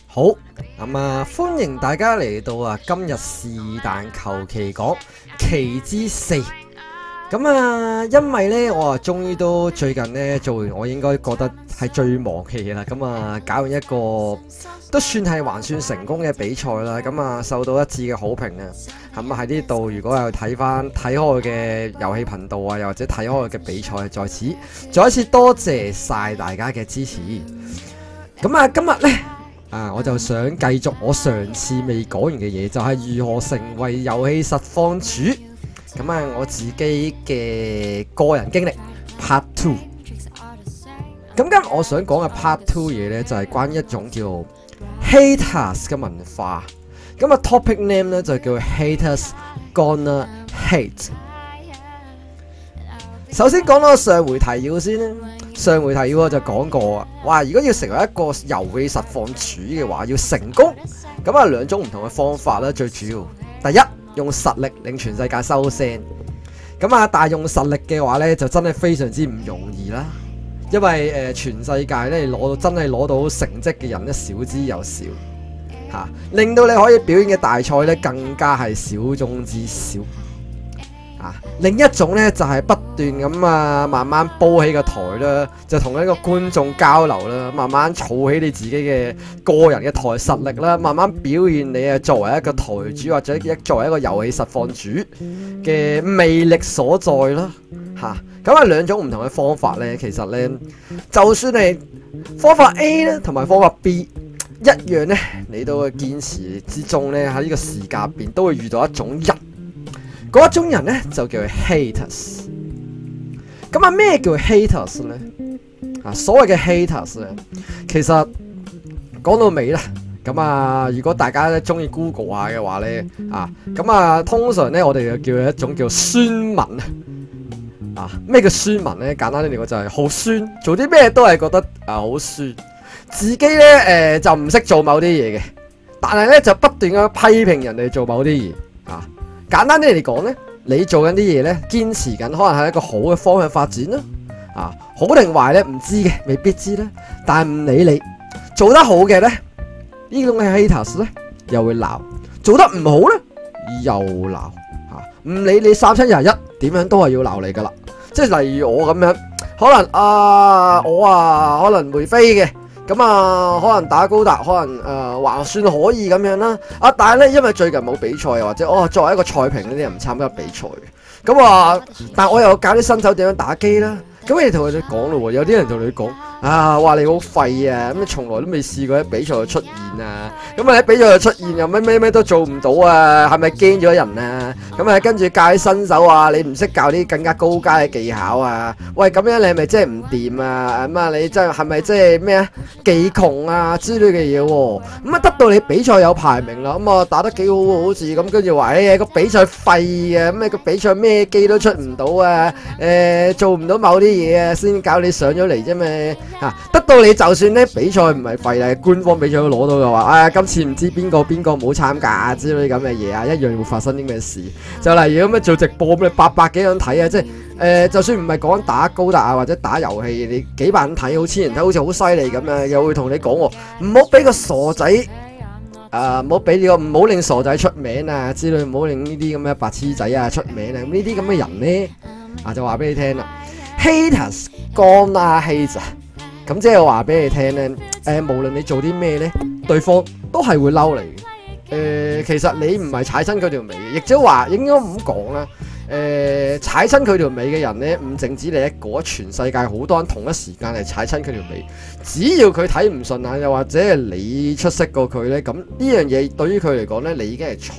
好，咁歡迎大家嚟到今日是但求其講期之4。咁因為呢，我終於都最近呢做完我應該覺得係最忙嘅嘢啦。搞完一個都算係還算成功嘅比賽啦。受到一致嘅好評啊。喺呢度如果有睇開我嘅遊戲頻道啊，又或者睇開我嘅比賽，再一次多謝晒大家嘅支持。今日呢。我就想繼續我上次未講完嘅嘢，就係如何成為遊戲實況主。我自己嘅個人經歷 Part 2。今日我想講嘅 Part 2嘢呢，就係關於一種叫 Haters 嘅文化。topic name 呢，就叫 Haters Gonna Hate。首先講到上回提要先啦。上回提要我就講過啊，哇！如果要成為一個遊戲實況主嘅話，要成功，兩種唔同嘅方法啦。最主要，第一，用實力令全世界收聲。但係用實力嘅話呢，就真係非常之唔容易啦。因為全世界呢真係攞到成績嘅人呢，少之又少，令到你可以表演嘅大賽呢，更加係少中之少。另一種呢，就係不斷咁慢慢煲起個台啦，就同一個觀眾交流啦，慢慢儲起你自己嘅個人嘅台實力啦，慢慢表現你作為一個台主或者作為一個遊戲實況主嘅魅力所在啦。兩種唔同嘅方法呢，其實呢，就算係方法 A 呢同埋方法 B 一樣呢，你都會堅持之中呢，喺呢個時間入邊都會遇到一種人。嗰一種人呢，就叫 haters。咩叫 haters 呢？所謂嘅 haters 呢，其實講到尾啦。如果大家咧中意 Google 下嘅話呢，通常呢，我哋就叫一種叫酸民啊。咩叫酸民呢？簡單啲嚟講就係好酸，做啲咩都係覺得好酸，自己呢，就唔識做某啲嘢嘅，但係呢，就不斷咁批評人哋做某啲嘢啊。簡單啲嚟講呢，你做緊啲嘢呢，堅持緊，可能係一個好嘅方向發展啦。好定壞呢，唔知嘅，未必知啦。但係唔理你做得好嘅呢，呢種嘅 haters 呢又會鬧；做得唔好呢，又鬧。唔理你3721，點樣都係要鬧你噶啦。即係例如我咁樣，可能我可能梅飛嘅。可能打高達，可能還算可以咁樣啦。但係咧，因為最近冇比賽，或者作為一個賽評呢啲人唔參加比賽嘅。但我又教啲新手點樣打機啦。你同佢哋講咯，有啲人同你講話你好廢啊，咁你從來都未試過喺比賽度出現啊。你喺比賽度出現又咩都做唔到啊，係咪驚咗人啊？跟住教啲新手你唔識教啲更加高階嘅技巧啊？喂，咁樣你係咪真係唔掂啊？你真係咪真係咩技窮啊之類嘅嘢喎？得到你比賽有排名啦，打得幾好好似咁，跟住話個比賽廢啊，個比賽咩機都出唔到啊，做唔到某啲嘢啊，先搞你上咗嚟啫嘛。得到你就算呢比賽唔係廢啦，官方比賽都攞到嘅話，今次唔知邊個冇參加啊之類咁嘅嘢啊，一樣會發生啲咩事？就例如咁做直播咁，你800幾人睇啊，即係就算唔係講打高達啊或者打遊戲，你幾萬人睇，好千人睇，好似好犀利咁啊，又會同你講唔好俾個傻仔唔好令傻仔出名啊之類，唔好令呢啲咁嘅白痴仔出名啊。呢啲咁嘅人呢，就話俾你聽啦 ，haters gonna hate 咁即係話俾你聽呢，無論你做啲咩呢，對方都係會嬲你嘅。其實你唔係踩親佢條尾，亦即係話應該咁講啦。踩親佢條尾嘅人呢，唔淨止你一個，全世界好多人同一時間嚟踩親佢條尾。只要佢睇唔順眼，又或者係你出色過佢呢，咁呢樣嘢對於佢嚟講呢，你已經係錯。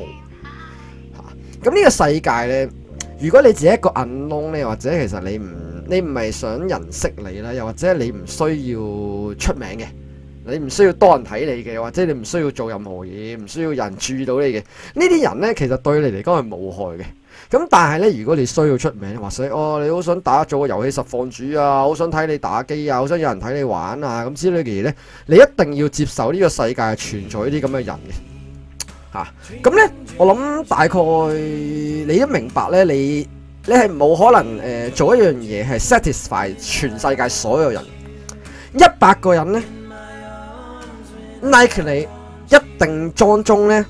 咁呢個世界呢，如果你自己一個銀窿呢，或者其實你唔係想人識你啦，又或者你唔需要出名嘅，你唔需要多人睇你嘅，或者你唔需要做任何嘢，唔需要人注意到你嘅，呢啲人呢，其實對你嚟講係冇害嘅。咁但係呢，如果你需要出名，或者你好想做個遊戲實況主啊，好想睇你打機啊，好想有人睇你玩啊咁之類嘅嘢呢，你一定要接受呢個世界存在呢啲咁嘅人嘅。咁呢，我諗大概你都明白呢，你你係冇可能做一樣嘢係 satisfy 全世界所有人。100個人咧 like 你，一定當中咧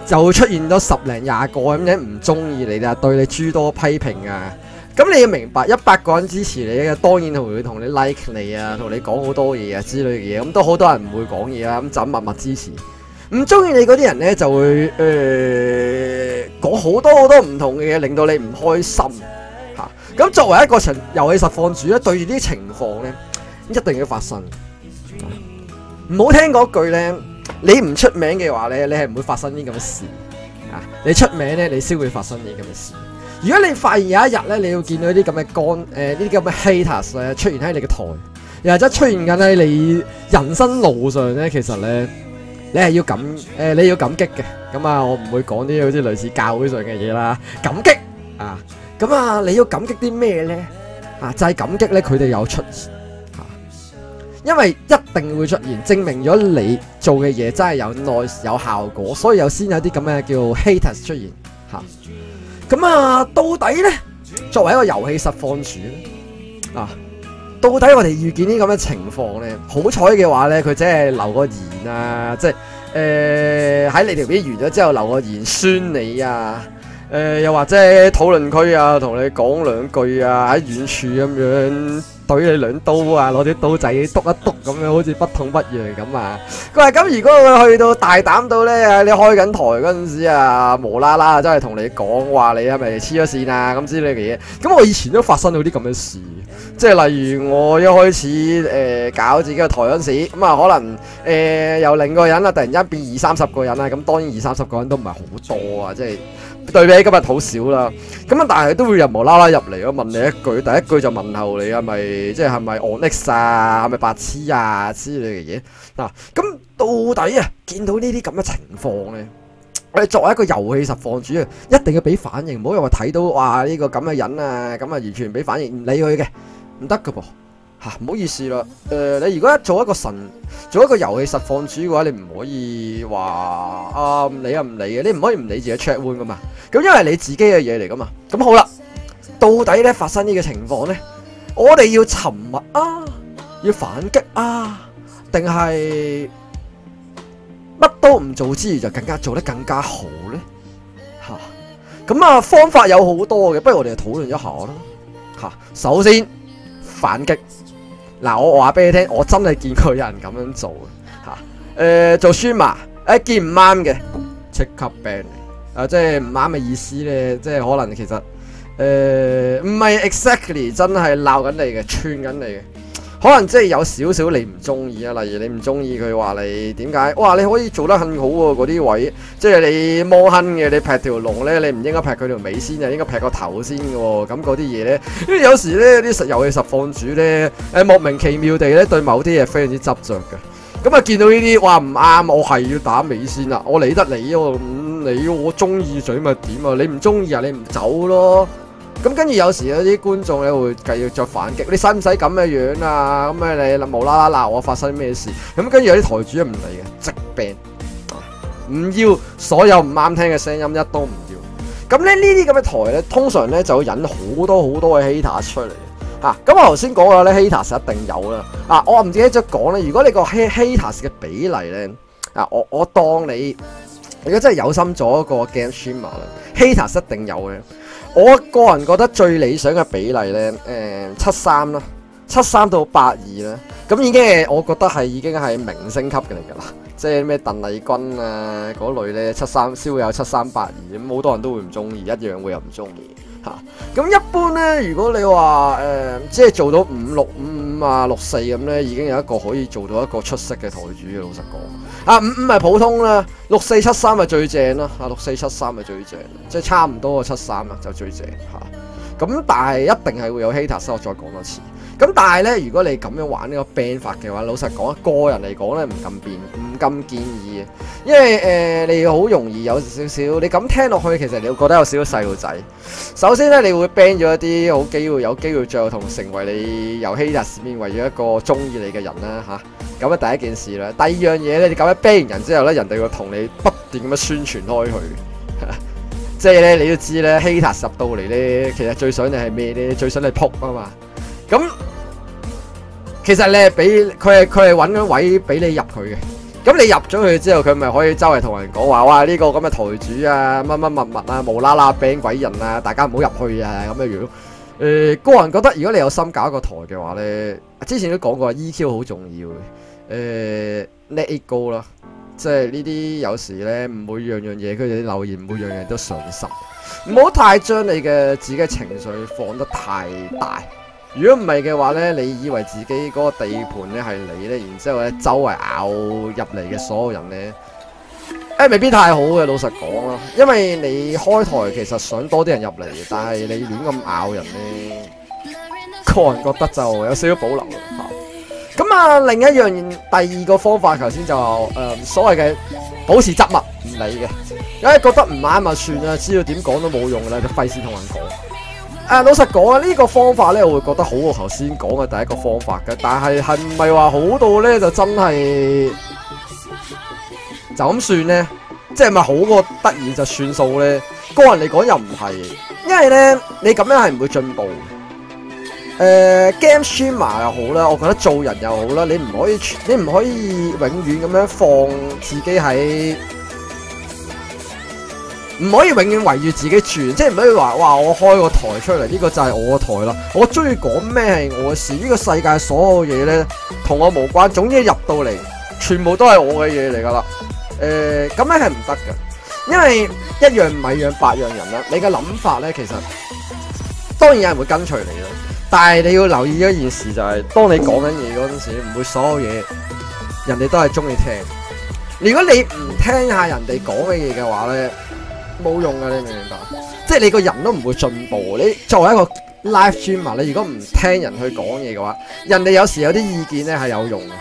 就會出現咗10零20個咁樣唔中意你啦，對你諸多批評啊。咁你要明白，100個人支持你嘅，當然會同你 like 你啊，同你講好多嘢啊之類嘅嘢。咁都好多人唔會講嘢啦，咁就默默支持。唔中意你嗰啲人咧，就會講好多唔同嘅嘢，令到你唔開心嚇。咁作為一個遊戲實況主咧，對住啲情況咧，一定要發生。唔好聽嗰句咧，你唔出名嘅話咧，你係唔會發生啲咁嘅事啊。你出名咧，你先會發生啲咁嘅事。如果你發現有一日咧，你要見到啲咁嘅呢啲咁嘅 haters 咧出現喺你嘅台，又或者出現緊喺你人生路上咧，其實咧你係要你要感激嘅。咁啊，我唔會講啲好似類似教會上嘅嘢啦。感激啊，咁啊，你要感激啲咩咧？啊，就係感激咧，佢哋有出現啊，因為一定會出現，證明咗你做嘅嘢真係有有效果，所以先有啲咁嘅叫 haters 出現嚇。咁啊，到底咧，作為一個遊戲實況主啊，到底我哋遇見啲咁嘅情況咧，好彩嘅話咧，佢即係留個言啊，即係喺你條片完咗之後留個言酸你啊，又或者討論區啊，同你講兩句啊，喺遠處咁樣懟你兩刀啊，攞啲刀仔篤一篤咁樣，好似不痛不癢咁啊！佢話咁，如果佢去到大膽到咧，你開緊台嗰陣時啊，無啦啦真係同你講話你係咪黐咗線啊咁之類嘅嘢。咁我以前都發生到啲咁嘅事，即係例如我一開始搞自己嘅台嗰陣時，咁啊可能由0個人啦，突然間變20-30個人啦，咁當然20-30個人都唔係好多啊，即係。對比起今日好少啦，咁啊，但係都會有無啦啦入嚟咯，問你一句，第一句就問候你係咪即係咪 Onyx 啊，係咪白痴啊之類嘅嘢嗱。咁到底啊，見到呢啲咁嘅情況咧，我哋作為一個遊戲實況主啊，一定要俾反應，唔好又話睇到哇呢個咁嘅人啊，咁啊完全唔俾反應，唔理佢嘅，唔得噶噃。唔好意思啦，你如果做一個遊戲實況主嘅話，你唔可以話啊唔理啊唔理嘅，你唔可以唔理自己 chat room 噶嘛。咁因為你自己嘅嘢嚟噶嘛。咁好啦，到底咧發生呢個情況咧，我哋要沉默啊，要反擊啊，定係乜都唔做之餘就更加做得更加好咧？咁啊方法有好多嘅，不如我哋就討論一下啦。首先反擊。嗱，我話俾你聽，我真係見過有人咁樣做嘅做 streamer 見唔啱嘅，即刻 ban 你即係唔啱嘅意思咧，即係可能其實唔係 exactly 真係鬧緊你嘅，串緊你嘅，可能即係有少少你唔中意啊，例如你唔中意佢話你點解，哇你可以做得更好喎，嗰啲位即係你摸坑嘅，你劈條龍咧，你唔應該劈佢條尾先啊，應該劈個頭先嘅喎，咁嗰啲嘢咧，因為有時咧啲遊戲實況主咧莫名其妙地咧對某啲嘢非常之執着嘅，咁啊見到呢啲話唔啱，我係要打尾先啦，我理得你喎，我中意嘴咪點啊，你唔中意啊你唔走咯。咁跟住有時有啲觀眾咧會繼續再反擊，你使唔使咁嘅樣啊？咁你無啦啦鬧我發生咩事？咁跟住有啲台主唔理嘅，直病唔要所有唔啱聽嘅聲音，一都唔要。咁咧呢啲咁嘅台咧，通常咧就會引好多嘅 haters 出嚟嚇。咁我頭先講過咧 haters 一定有啦。我唔記得咗講咧，如果你個 haters 嘅比例咧我當你如果真係有心做一個 game streamer 啦 ，haters 一定有嘅。我個人覺得最理想嘅比例咧，73啦，73到82啦，咁已經係我覺得已經係明星級嘅嚟㗎啦，即係咩鄧麗君啊嗰類咧，73先會有7382，咁好多人都會唔中意，一樣會有唔中意嚇。咁一般咧，如果你話即係做到565啊64咁咧，已經有一個可以做到一個出色嘅台主嘅，老實講。55係普通啦，6473係最正啦，6473係最正，即係差唔多個73啦，就最正嚇。咁但係一定係會有 haters，我再講多次。咁但係咧，如果你咁樣玩呢個 ban 法嘅話，老實講，個人嚟講咧唔咁建議嘅，因為你好容易有少少，你咁聽落去，其實你會覺得有少少細路仔。首先咧，你會 ban 咗一啲有機會最後同成為你由 haters 變為咗一個中意你嘅人啦嚇。咁啊第一件事啦，第二樣嘢咧，你咁樣 ban 完人之後咧，人哋會同你不斷咁樣宣傳開去。即係咧，你都知咧，hater 入到嚟咧，其實最想你係咩咧？最想你撲啊嘛。咁其實你係俾佢係揾咗位俾你入去嘅。咁你入咗去之後，佢咪可以周圍同人講話，哇呢個咁嘅台主啊，乜乜物物啊，無啦啦 ban 鬼人啊，大家唔好入去啊咁嘅樣。個人覺得如果你有心搞一個台嘅話咧，之前都講過 EQ 好重要嘅。let it go 啦，即係呢啲有時咧唔會樣樣嘢，佢哋啲留言唔會樣樣都上心，唔好太將你嘅自己嘅情緒放得太大。如果唔係嘅話咧，你以為自己嗰個地盤咧係你咧，然之後咧周圍咬入嚟嘅所有人咧，未必太好嘅。老實講啦，因為你開台其實想多啲人入嚟，但係你亂咁咬人咧，個人覺得就有少少保留嚇。咁啊，另一樣第二個方法，頭先就所謂嘅保持緘默唔理嘅，因為覺得唔啱就算啦，知道點講都冇用啦，就費事同人講。老實講啊，呢個方法咧，我會覺得好過頭先講嘅第一個方法嘅，但係係唔係話好到咧就真係就咁算咧？即係咪好過得意就算數咧？個人嚟講又唔係，因為咧你咁樣係唔會進步。game streamer 又好啦，我覺得做人又好啦，你唔可以永遠咁樣放自己喺。唔可以永遠圍住自己轉，即係唔可以話哇！我開個台出嚟，呢個就係我個台啦。我中意講咩係我嘅事，呢個世界所有嘢呢，同我無關。總之入到嚟，全部都係我嘅嘢嚟噶啦。咁樣係唔得嘅，因為一樣米養百樣人啦。你嘅諗法呢，其實當然有人會跟隨你啦。但係你要留意一件事就係，當你講緊嘢嗰陣時，唔會所有嘢人哋都係中意聽。如果你唔聽下人哋講嘅嘢嘅話呢，冇用噶，你明唔明白？即係你個人都唔會進步。你作為一個 live streamer，你如果唔聽人去講嘢嘅話，人哋有時有啲意見咧係有用嘅。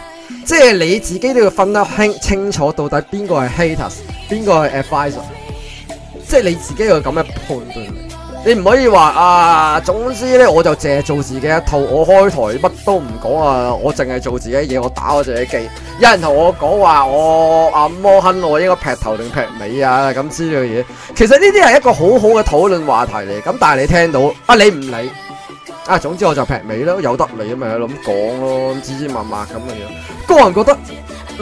即係你自己都要分得清楚，到底邊個係 haters，邊個係 advisor。即係你自己要咁嘅判斷。你唔可以話啊，總之咧我就淨係做自己一套，我開台乜都唔講啊，我淨係做自己嘢，我打我自己機。有人同我講話我摩亨我應該劈頭定劈尾啊咁之類嘅嘢，其實呢啲係一個好好嘅討論話題嚟。咁但係你聽到啊，你唔理啊，總之我就劈尾咯，有得你咪咁講咯，枝枝蔓蔓咁嘅樣。個人覺得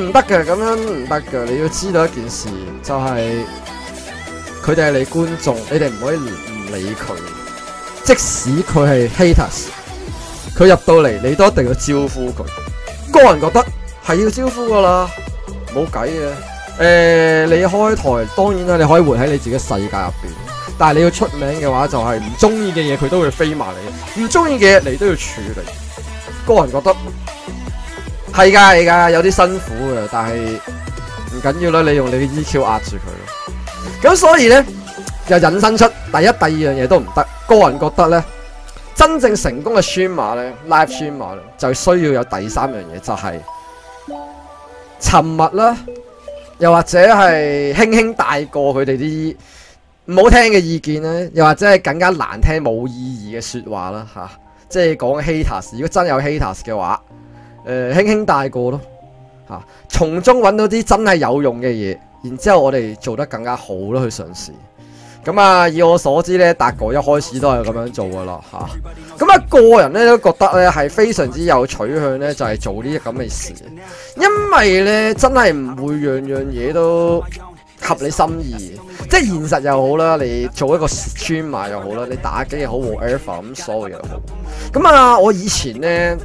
唔得嘅，咁樣唔得嘅。你要知道一件事，就係佢哋係你觀眾，你哋唔可以唔理佢，即使佢係 haters， 佢入到嚟你都一定要招呼佢。個人覺得係要招呼噶啦，冇計嘅。你開台當然啦，你可以活喺你自己世界入邊，但係你要出名嘅話，就係唔中意嘅嘢佢都會飛埋你，唔中意嘅嘢你都要處理。個人覺得係㗎，有啲辛苦嘅，但係唔緊要啦，你用你嘅 EQ 壓住佢咯。咁所以咧，又引申出第一、第二樣嘢都唔得。個人覺得咧，真正成功嘅 streamer 咧 ，live streamer 咧，就需要有第三樣嘢，就係沉默啦，又或者係輕輕帶過佢哋啲唔好聽嘅意見咧，又或者係更加難聽冇意義嘅說話啦吓，即係講 haters。如果真有 haters 嘅話，輕輕帶過咯吓，從中揾到啲真係有用嘅嘢，然之後我哋做得更加好咯，去嘗試。咁啊，以我所知咧，達哥一開始都係咁樣做噶啦吓。咁啊，個人咧都覺得咧係非常之有取向咧，就係做呢啲咁嘅事。因為咧真係唔會樣樣嘢都合你心意，即係現實又好啦，你做一個 streamer 又好啦，你打機又好 whatever 咁所有嘢又好。咁啊，我以前咧，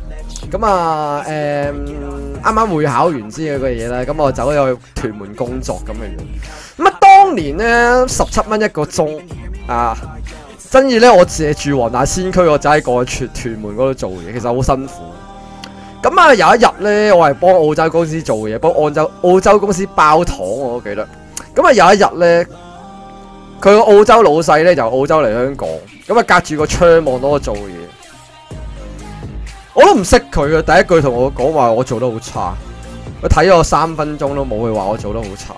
咁啊啱啱會考完之類嘅嘢咧，咁我走咗去屯門工作咁嘅樣。咁啊，當年咧17蚊一個鐘啊，跟住咧我自己住黃大仙區，我就喺過去屯門嗰度做嘢，其實好辛苦。咁啊有一日咧，我係幫澳洲公司做嘢，幫澳洲公司包糖，我都記得。咁啊有一日咧，佢個澳洲老細咧就澳洲嚟香港，咁啊隔住個窗望到我做嘢，我都唔識佢啊！第一句同我講話我做得好差，佢睇咗我3分鐘都冇，佢話我做得好差。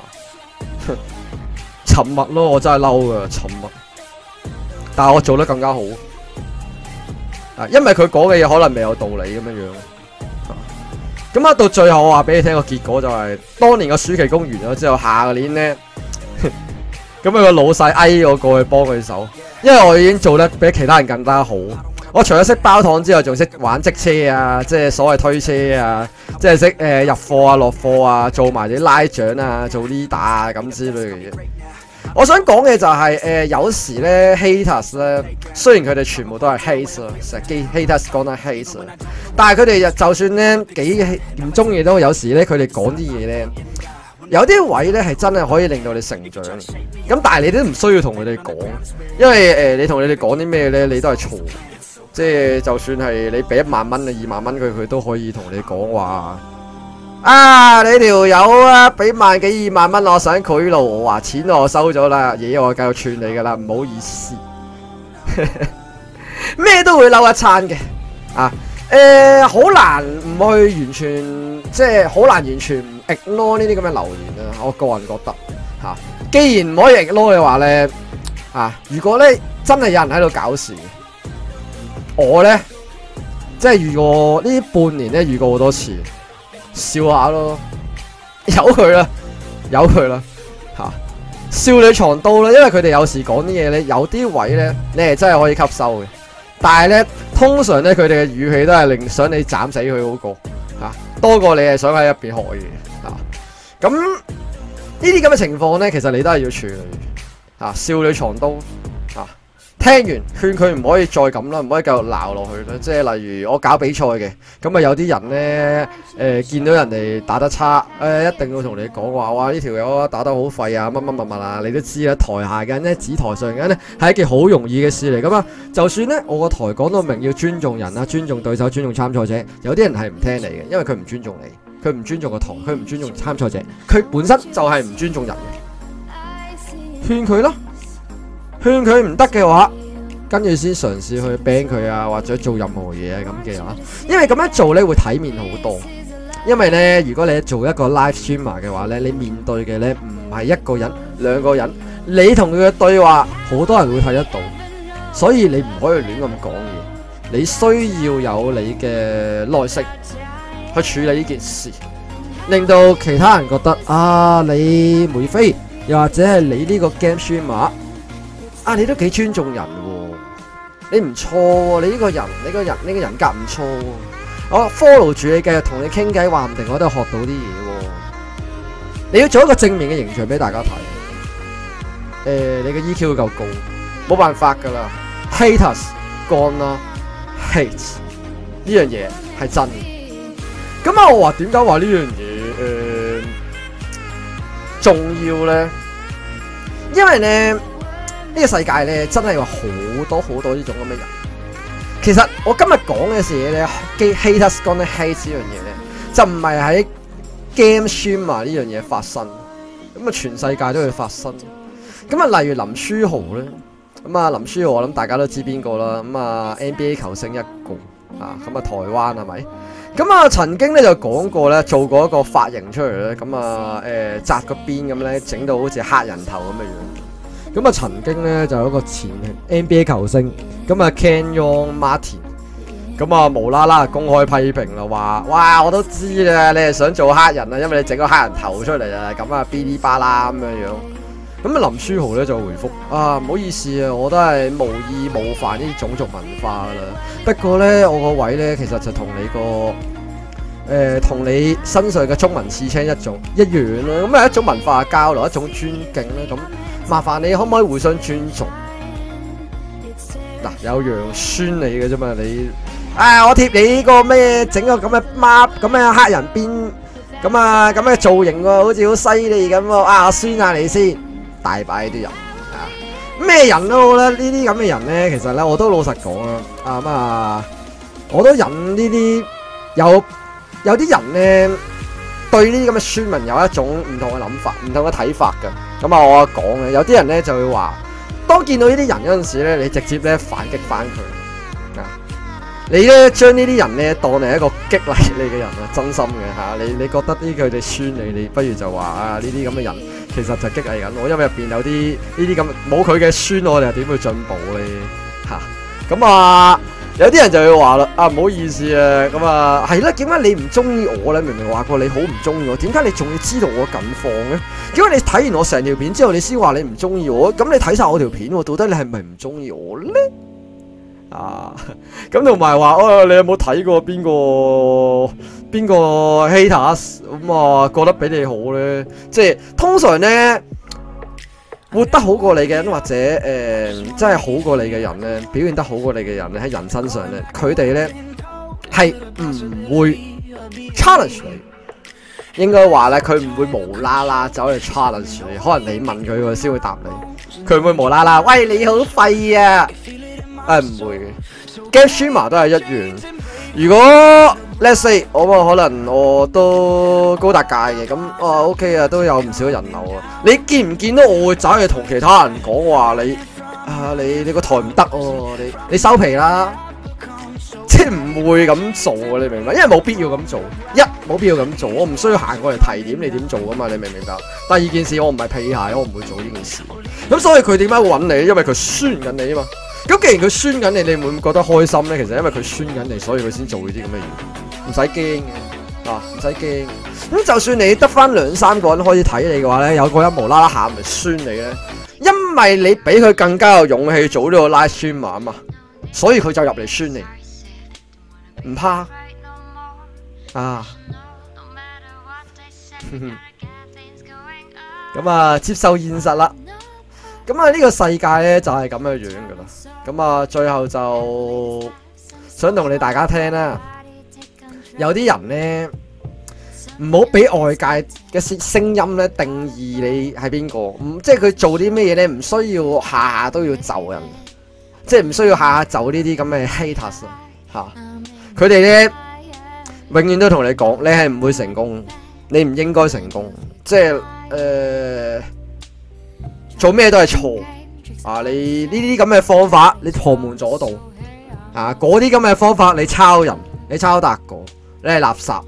沉默咯，我真係嬲噶，沉默。但係我做得更加好，因為佢講嘅嘢可能未有道理咁樣樣。咁啊，到最後我話俾你聽個結果就係，當年個暑期工完咗之後，下個年咧，咁佢個老細嗌我過去幫佢手，因為我已經做得比其他人更加好。我除咗識包糖之外，仲識玩職車啊，即係所謂推車啊，即係識入貨啊、落貨啊，做埋啲拉獎啊、做 leader 啊咁之類嘅嘢。我想講嘅就係有時咧 haters 咧，雖然佢哋全部都係 hate 啦，成日 haters 講得 hate 啦，但係佢哋就算咧幾唔中意都，有時咧佢哋講啲嘢咧，有啲位咧係真係可以令到你成長。咁但係你都唔需要同佢哋講，因為你同你哋講啲咩咧，你都係錯。即係就算係你俾1萬蚊啊、2萬蚊佢都可以同你講話。啊！你條友啊，俾萬幾2萬蚊，我想賄賂，我話錢我收咗啦，嘢我繼續串你噶啦，唔好意思，咩都會嬲一餐嘅啊！好難唔去完全，即係好難完全唔 ignore 呢啲咁嘅留言啊！我個人覺得嚇，既然唔可以 ignore 嘅話咧，如果咧真係有人喺度搞事，我咧即係遇過呢半年咧遇過好多次。笑下咯，由佢啦，由佢啦嚇！少女藏刀啦，因為佢哋有時講啲嘢咧，有啲位咧，你係真係可以吸收嘅。但係咧，通常咧，佢哋嘅語氣都係令想你斬死佢嗰個多過你係想喺入邊學嘢嚇。咁呢啲咁嘅情況咧，其實你都係要處理少女藏刀聽完勸佢唔可以再咁啦，唔可以繼續鬧落去啦。即係例如我搞比賽嘅，咁啊有啲人咧見到人哋打得差，一定要同你講話，哇呢條友打得好廢啊，乜乜乜乜啊，你都知啦。台下嘅人咧，指台上嘅人咧，係一件好容易嘅事嚟噶嘛。就算咧我個台講到明要尊重人啊，尊重對手，尊重參賽者，有啲人係唔聽你嘅，因為佢唔尊重你，佢唔尊重個台，佢唔尊重參賽者，佢本身就係唔尊重人嘅。勸佢咯。勸佢唔得嘅話，跟住先嘗試去 ban 佢啊，或者做任何嘢啊咁嘅話，因為咁樣做咧會體面好多。因為咧，如果你做一個 live streamer 嘅話咧，你面對嘅咧唔係一個人、2個人，你同佢嘅對話好多人會睇得到，所以你唔可以亂咁講嘢，你需要有你嘅耐性去處理呢件事，令到其他人覺得啊，你梅飛又或者係你呢個 game streamer。你都幾尊重人喎，你唔錯喎，你呢個人格唔錯喎，我 follow 住你繼續同你傾偈，話唔定我都學到啲嘢喎。你要做一個正面嘅形象俾大家睇，你嘅 EQ 夠高，冇辦法噶啦 ，haters gonna hate 呢樣嘢係真嘅。咁我話點解話呢樣嘢重要咧？因為咧。呢個世界咧真係有好多呢種咁嘅人。其實我今日講嘅嘢咧 ，haters gonna hate 呢樣嘢咧，就唔係喺 game streamer 呢樣嘢發生，咁啊全世界都會發生。咁啊，例如林書豪咧，咁啊林書豪我諗大家都知邊個啦，咁啊 NBA 球星一個咁啊台灣係咪？咁啊曾經咧就講過咧，做過一個髮型出嚟咧，咁啊紮個辮咁咧，整到好似黑人頭咁嘅樣。咁啊，曾經咧就有一個前 NBA 球星，咁啊 Kenyon Martin，咁啊無啦啦公開批評啦，話哇我都知啦，你係想做黑人啊，因為你整個黑人頭出嚟啊，咁啊嗶哩吧啦咁樣樣。咁啊林書豪咧就回覆唔好意思啊，我都係無意冒犯呢啲種族文化噶啦。不過咧我個位咧其實就同你身上嘅中文刺青一樣啦，咁係一種文化嘅交流，一種尊敬啦咁。麻煩你可唔可以互相尊重？有樣酸你嘅啫嘛，你我貼你呢個咩整個咁嘅孖咁嘅黑人辮咁嘅造型喎，好似好犀利咁喎，我酸下你先，大把啲人咩人都好啦，呢啲咁嘅人咧，其實咧我都老實講我都忍呢啲有啲人咧。對呢啲咁嘅村民有一種唔同嘅諗法、唔同嘅睇法嘅。咁我講嘅，有啲人咧就會話，當見到呢啲人嗰陣時咧，你直接咧反擊翻佢你咧將呢啲人咧當係一個激勵你嘅人啊，真心嘅你覺得佢哋酸你不如就話呢啲咁嘅人其實就激勵緊我，因為入邊有啲呢啲咁冇佢嘅酸，我哋又點會進步咧咁有啲人就會話啦，啊唔好意思啊，咁啊係啦，點解你唔中意我咧？明明話過你好唔中意我，點解你仲要知道我近況咧？點解你睇完我成條片之後，你先話你唔中意我？咁你睇晒我條片，到底你係咪唔中意我咧？啊，咁同埋話，你有冇睇過邊個 haters 咁啊？覺得比你好咧？即係通常咧。活得好過你嘅人，或者真係好過你嘅人咧，表現得好過你嘅人咧，喺人身上咧，佢哋咧係唔會 challenge 你，應該話咧，佢唔會無啦啦走去 challenge 你，可能你問佢先會答你，佢唔會無啦啦，喂你好廢啊，唔會嘅 ，game streamer 都係一樣，如果。Let's say 可能我都高達界嘅，咁OK 啊，都有唔少人流啊。你見唔見到我會走去同其他人講話你個台唔得哦，你收皮啦，即係唔會咁做啊，你明白？因為冇必要咁做，冇必要咁做，我唔需要行過嚟提點你點做噶嘛，你明唔明白？第二件事我唔係屁鞋，我唔會做呢件事。咁所以佢點解會揾你？因為佢酸緊你啊嘛。咁既然佢酸緊你，你會唔會覺得開心咧？其實因為佢酸緊你，所以佢先做呢啲咁嘅嘢，唔使驚嘅，唔使驚。咁就算你得翻2-3個人可以睇你嘅話咧，有個人無啦啦喊嚟酸你咧，因為你比佢更加有勇氣做呢個 live stream 啊嘛，所以佢就入嚟酸你，唔怕啊。咁啊，接受現實啦。咁啊，呢個世界咧就係咁樣樣噶啦。咁啊，最後就想同你大家聽啦。有啲人咧唔好俾外界嘅聲音咧定義你係邊個。即係佢做啲咩嘢咧，唔需要下下都要就人，即係唔需要下下就呢啲咁嘅 haters 嚇。佢哋咧永遠都同你講，你係唔會成功，你唔應該成功。即係做咩都係錯啊！你呢啲咁嘅方法，你旁門左道啊！嗰啲咁嘅方法，你抄人，你抄達哥，你係垃圾。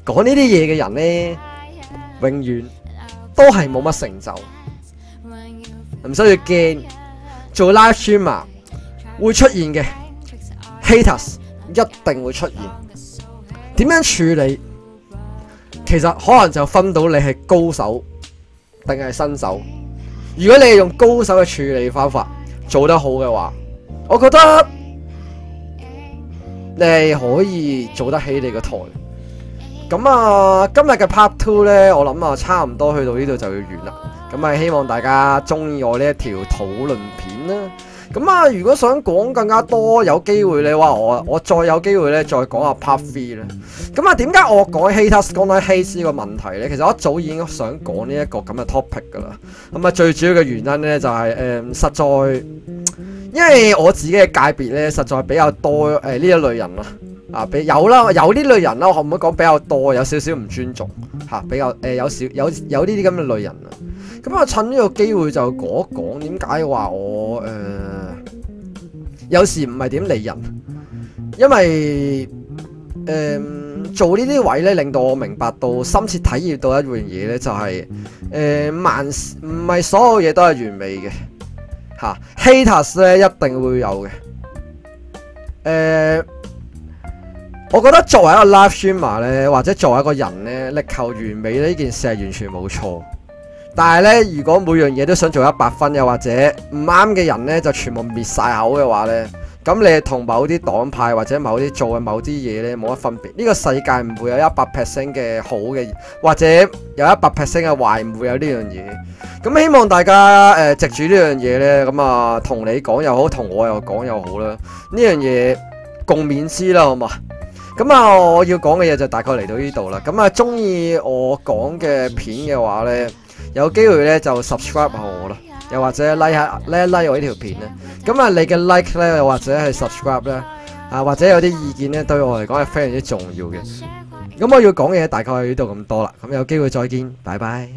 講呢啲嘢嘅人呢，永遠都係冇乜成就，唔需要驚。做 live streamer 會出現嘅 haters 一定會出現。點樣處理？其實可能就分到你係高手定係新手。如果你係用高手嘅處理方法做得好嘅話，我覺得你係可以做得起你個台。咁啊，今日嘅 part 2呢，我諗啊差唔多去到呢度就要完啦。咁啊，希望大家中意我呢一條討論片啦。咁啊，如果想講更加多，有機會你話我再有機會咧，再講下 part 3咧。咁啊，點解我講 haters 講到 hate 呢個問題咧？其實我一早已經想講呢一個咁嘅 topic 噶啦。咁啊，最主要嘅原因咧就係實在，因為我自己嘅界別咧，實在比較多呢一類人啦。啊，有呢類人啦，我可唔可以講比較多，有少少唔尊重嚇，比較有呢啲咁嘅類人啊。咁啊，趁呢個機會就講一講點解話我有時唔係點理人，因為做呢啲位咧，令到我明白到深切體驗到一樣嘢咧，就係唔係所有嘢都係完美嘅嚇，haters 咧一定會有嘅。我覺得作為一個 live streamer 咧，或者作為一個人咧，力求完美呢件事係完全冇錯。但係咧，如果每樣嘢都想做100分，又或者唔啱嘅人咧，就全部滅晒口嘅話咧，咁你同某啲黨派或者某啲做嘅某啲嘢咧冇乜分別。呢個世界唔會有100% 嘅好嘅，或者有100% 嘅壞，唔會有呢樣嘢。咁希望大家藉住呢樣嘢咧，咁啊同你講又好，同我又講又好啦。呢樣嘢共勉之啦，好嘛？咁啊，我要講嘅嘢就大概嚟到呢度啦。咁啊，中意我講嘅片嘅話呢，有機會呢就 subscribe 下我啦，又或者 like 我呢條片咧。咁啊，你嘅 like 呢，又或者係 subscribe 咧，或者有啲意見呢，對我嚟講係非常之重要嘅。咁我要講嘅嘢大概係呢度咁多啦。咁有機會再見，拜拜。